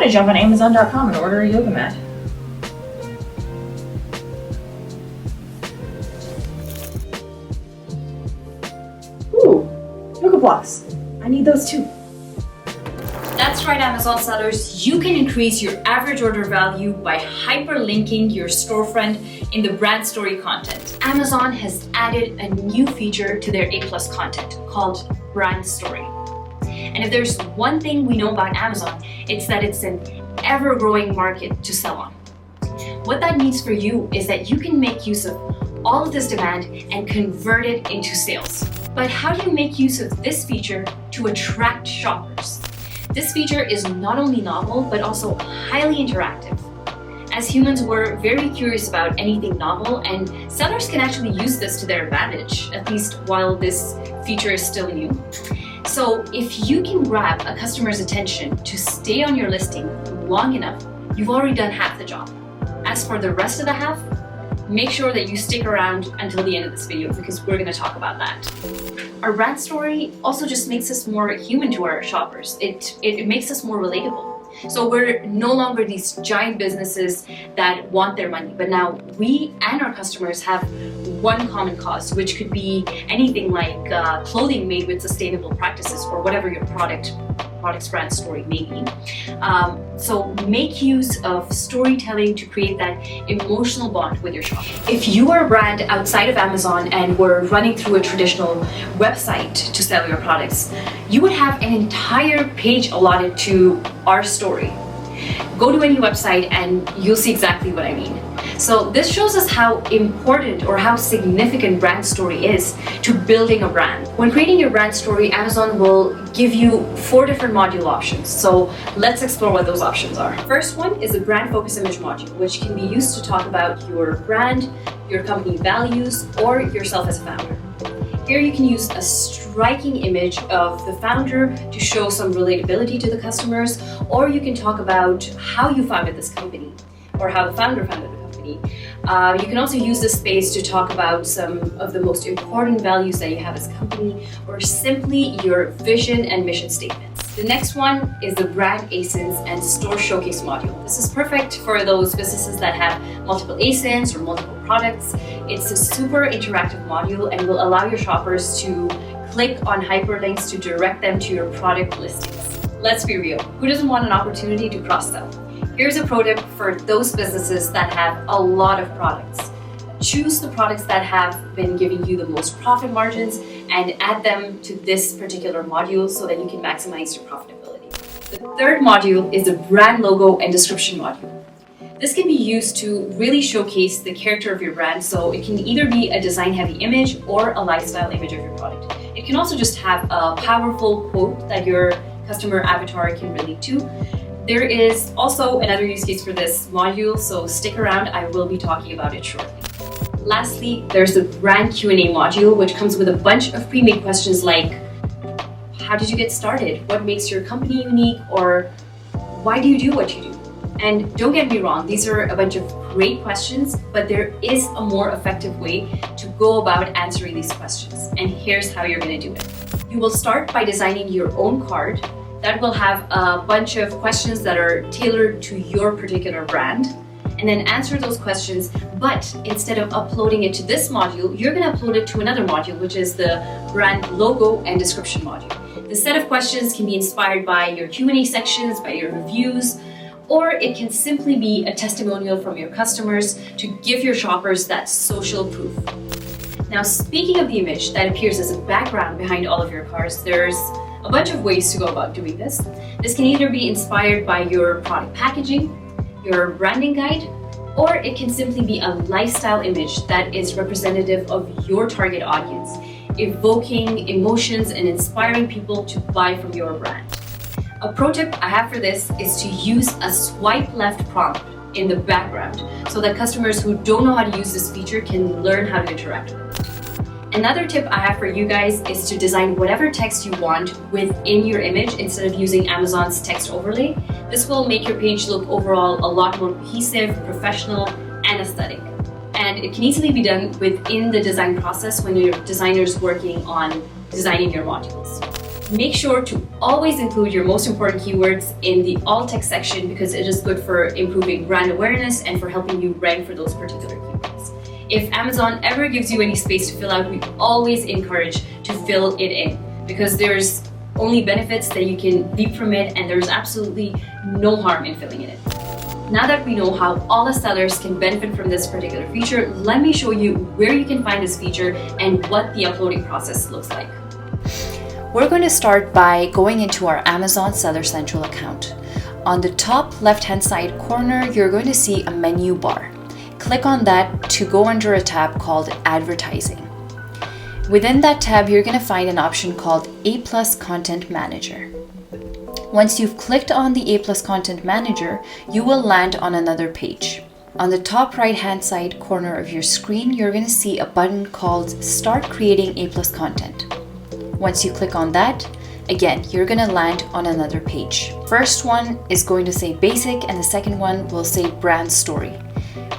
gonna jump on Amazon.com and order a yoga mat. Ooh, yoga blocks. I need those too. That's right, Amazon sellers. You can increase your average order value by hyperlinking your storefront in the brand story content. Amazon has added a new feature to their A+ content called brand story. And if there's one thing we know about Amazon, it's that it's an ever-growing market to sell on. What that means for you is that you can make use of all of this demand and convert it into sales. But how do you make use of this feature to attract shoppers? This feature is not only novel, but also highly interactive. As humans, we're very curious about anything novel, and sellers can actually use this to their advantage, at least while this feature is still new. So if you can grab a customer's attention to stay on your listing long enough, you've already done half the job. As for the rest of the half, make sure that you stick around until the end of this video because we're going to talk about that. Our brand story also just makes us more human to our shoppers. It makes us more relatable. So we're no longer these giant businesses that want their money, but now we and our customers have one common cause, which could be anything like clothing made with sustainable practices or whatever your product's brand story may be. So make use of storytelling to create that emotional bond with your shop. If you are a brand outside of Amazon and were running through a traditional website to sell your products, you would have an entire page allotted to our story. Go to any website and you'll see exactly what I mean. So this shows us how important or how significant brand story is to building a brand. When creating your brand story, Amazon will give you 4 different module options. So let's explore what those options are. First one is the brand focus image module, which can be used to talk about your brand, your company values, or yourself as a founder. Here you can use a striking image of the founder to show some relatability to the customers, or you can talk about how you founded this company or how the founder founded the company. You can also use this space to talk about some of the most important values that you have as a company, or simply your vision and mission statements. The next one is the brand ASINs and store showcase module. This is perfect for those businesses that have multiple ASINs or multiple products. It's a super interactive module and will allow your shoppers to click on hyperlinks to direct them to your product listings. Let's be real, who doesn't want an opportunity to cross-sell? Here's a pro tip for those businesses that have a lot of products. Choose the products that have been giving you the most profit margins and add them to this particular module so that you can maximize your profitability. The third module is the brand logo and description module. This can be used to really showcase the character of your brand, so it can either be a design-heavy image or a lifestyle image of your product. It can also just have a powerful quote that your customer avatar can relate to. There is also another use case for this module, so stick around, I will be talking about it shortly. Lastly, there's the brand Q&A module, which comes with a bunch of pre-made questions like, how did you get started? What makes your company unique? Or why do you do what you do? And don't get me wrong, these are a bunch of great questions, but there is a more effective way to go about answering these questions. And here's how you're going to do it. You will start by designing your own card that will have a bunch of questions that are tailored to your particular brand, and then answer those questions. But instead of uploading it to this module, you're going to upload it to another module, which is the brand logo and description module. The set of questions can be inspired by your Q&A sections, by your reviews, or it can simply be a testimonial from your customers to give your shoppers that social proof. Now, speaking of the image that appears as a background behind all of your cards, there's a bunch of ways to go about doing this. This can either be inspired by your product packaging, your branding guide, or it can simply be a lifestyle image that is representative of your target audience, evoking emotions and inspiring people to buy from your brand. A pro tip I have for this is to use a swipe left prompt in the background so that customers who don't know how to use this feature can learn how to interact with it. Another tip I have for you guys is to design whatever text you want within your image instead of using Amazon's text overlay. This will make your page look overall a lot more cohesive, professional, and aesthetic. And it can easily be done within the design process when your designer's working on designing your modules. Make sure to always include your most important keywords in the all text section because it is good for improving brand awareness and for helping you rank for those particular keywords. If Amazon ever gives you any space to fill out, we always encourage to fill it in because there's only benefits that you can reap from it and there's absolutely no harm in filling it in. Now that we know how all the sellers can benefit from this particular feature, let me show you where you can find this feature and what the uploading process looks like. We're going to start by going into our Amazon Seller Central account. On the top left-hand side corner, you're going to see a menu bar. Click on that to go under a tab called Advertising. Within that tab, you're going to find an option called A+ Content Manager. Once you've clicked on the A+ Content Manager, you will land on another page. On the top right-hand side corner of your screen, you're going to see a button called Start Creating A+ Content. Once you click on that, again, you're going to land on another page. First one is going to say Basic and the second one will say Brand Story.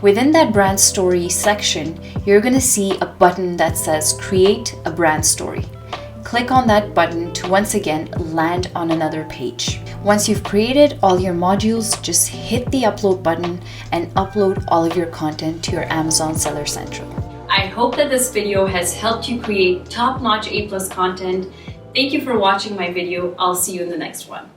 Within that brand story section, you're going to see a button that says Create a Brand Story. Click on that button to once again land on another page. Once you've created all your modules, just hit the upload button and upload all of your content to your Amazon Seller Central. I hope that this video has helped you create top-notch A+ content. Thank you for watching my video. I'll see you in the next one.